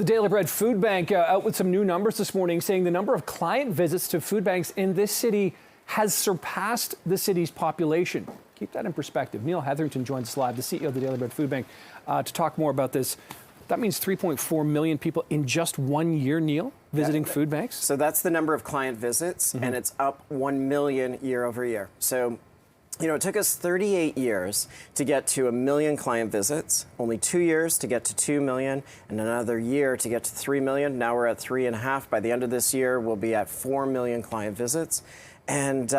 The Daily Bread Food Bank out with some new numbers this morning saying the number of client visits to food banks in this city has surpassed the city's population. Keep that in perspective. Neil Hetherington joins us live, the CEO of the Daily Bread Food Bank, to talk more about this. That means 3.4 million people in just 1 year, Neil, visiting food banks? So that's the number of client visits, and it's up 1 million year over year. So, you know, it took us 38 years to get to 1 million client visits, only 2 years to get to 2 million, and another year to get to 3 million. Now we're at 3.5. By the end of this year, we'll be at 4 million client visits. And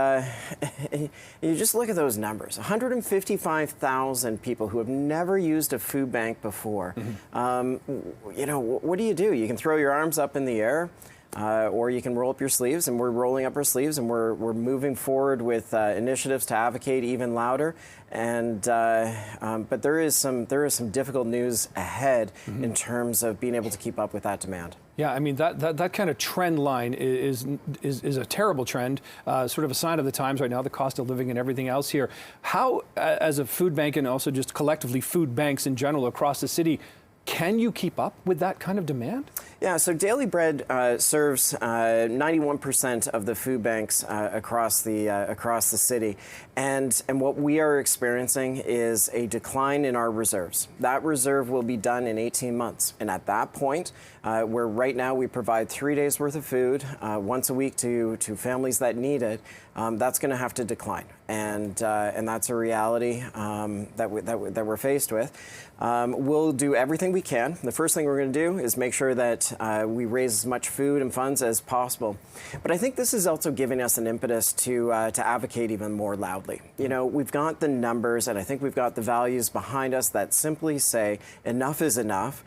you just look at those numbers, 155,000 people who have never used a food bank before. You know, what do? You can throw your arms up in the air, or you can roll up your sleeves, and we're rolling up our sleeves, and we're moving forward with initiatives to advocate even louder. And but there is some difficult news ahead in terms of being able to keep up with that demand. Yeah, I mean, that kind of trend line is a terrible trend, sort of a sign of the times right now, the cost of living and everything else here. How, as a food bank and also just collectively food banks in general across the city, can you keep up with that kind of demand? Yeah, so Daily Bread serves 91% of the food banks across the city, and what we are experiencing is a decline in our reserves. That reserve will be done in 18 months, and at that point, where right now we provide 3 days worth of food once a week to families that need it, that's going to have to decline, and that's a reality that we're faced with. We'll do everything we can. The first thing we're going to do is make sure that we raise as much food and funds as possible. But I think this is also giving us an impetus to advocate even more loudly. You know, we've got the numbers, and I think we've got the values behind us that simply say enough is enough.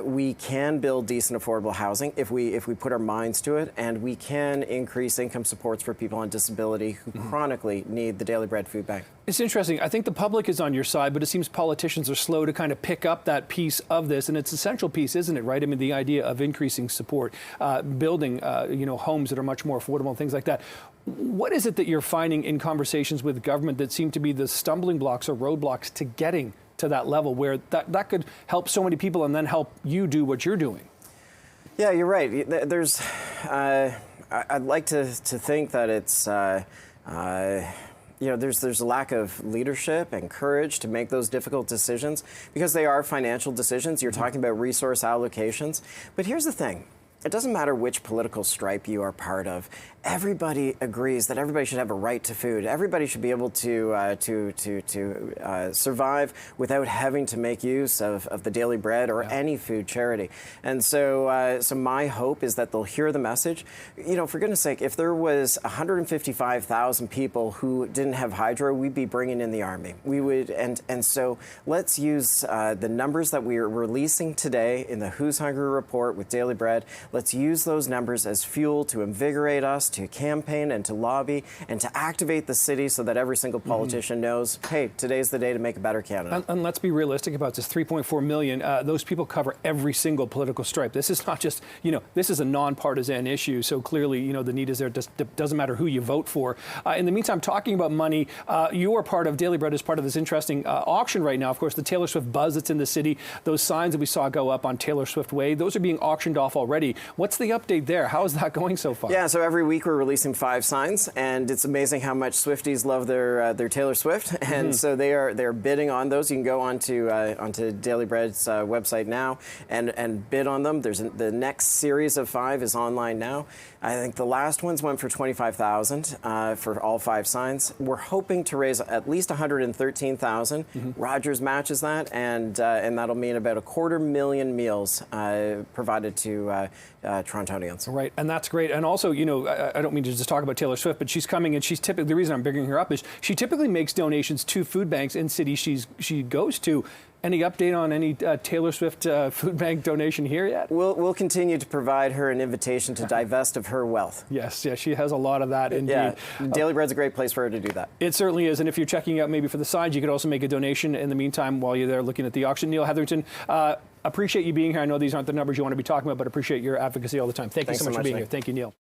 We can build decent, affordable housing if we put our minds to it, and we can increase income supports for people on disability who chronically need the Daily Bread Food Bank. It's interesting. I think the public is on your side, but it seems politicians are slow to kind of pick up that piece of this, and it's an essential piece, isn't it, right? I mean, the idea of increasing support, building, homes that are much more affordable, things like that. What is it that you're finding in conversations with government that seem to be the stumbling blocks or roadblocks to getting to that level where that could help so many people and then help you do what you're doing? Yeah, you're right. There's, I'd like to think that it's, there's a lack of leadership and courage to make those difficult decisions because they are financial decisions. You're talking about resource allocations. But here's the thing. It doesn't matter which political stripe you are part of. Everybody agrees that everybody should have a right to food. Everybody should be able to survive without having to make use of the Daily Bread or any food charity. And so, so my hope is that they'll hear the message. You know, for goodness sake, if there was 155,000 people who didn't have hydro, we'd be bringing in the army. We would, and so let's use the numbers that we are releasing today in the Who's Hungry report with Daily Bread. Let's use those numbers as fuel to invigorate us, to campaign and to lobby and to activate the city so that every single politician knows, hey, today's the day to make a better Canada. And let's be realistic about this, 3.4 million, those people cover every single political stripe. This is not just, this is a nonpartisan issue, so clearly, the need is there. It doesn't matter who you vote for. In the meantime, talking about money, you are part of, Daily Bread is part of this interesting auction right now. Of course, the Taylor Swift buzz that's in the city, those signs that we saw go up on Taylor Swift Way, those are being auctioned off already. What's the update there? How is that going so far? Yeah, so every week we're releasing 5 signs, and it's amazing how much Swifties love their Taylor Swift, and so they're bidding on those. You can go onto Daily Bread's website now and bid on them. The next series of 5 is online now. I think the last ones went for $25,000 for all 5 signs. We're hoping to raise at least $113,000. Rogers matches that, and that'll mean about 250,000 meals provided to Torontonians. Right, and that's great. And also, I don't mean to just talk about Taylor Swift, but she's coming, and she's typically, the reason I'm bringing her up is she typically makes donations to food banks in cities she goes to. Any update on any Taylor Swift food bank donation here yet? We'll continue to provide her an invitation to divest of her wealth. Yes, she has a lot of that indeed. Yeah, Daily Bread's a great place for her to do that. It certainly is, and if you're checking out maybe for the signs, you could also make a donation in the meantime while you're there looking at the auction. Neil Hetherington, appreciate you being here. I know these aren't the numbers you want to be talking about, but appreciate your advocacy all the time. Thanks so much for being here. Thank you, Neil.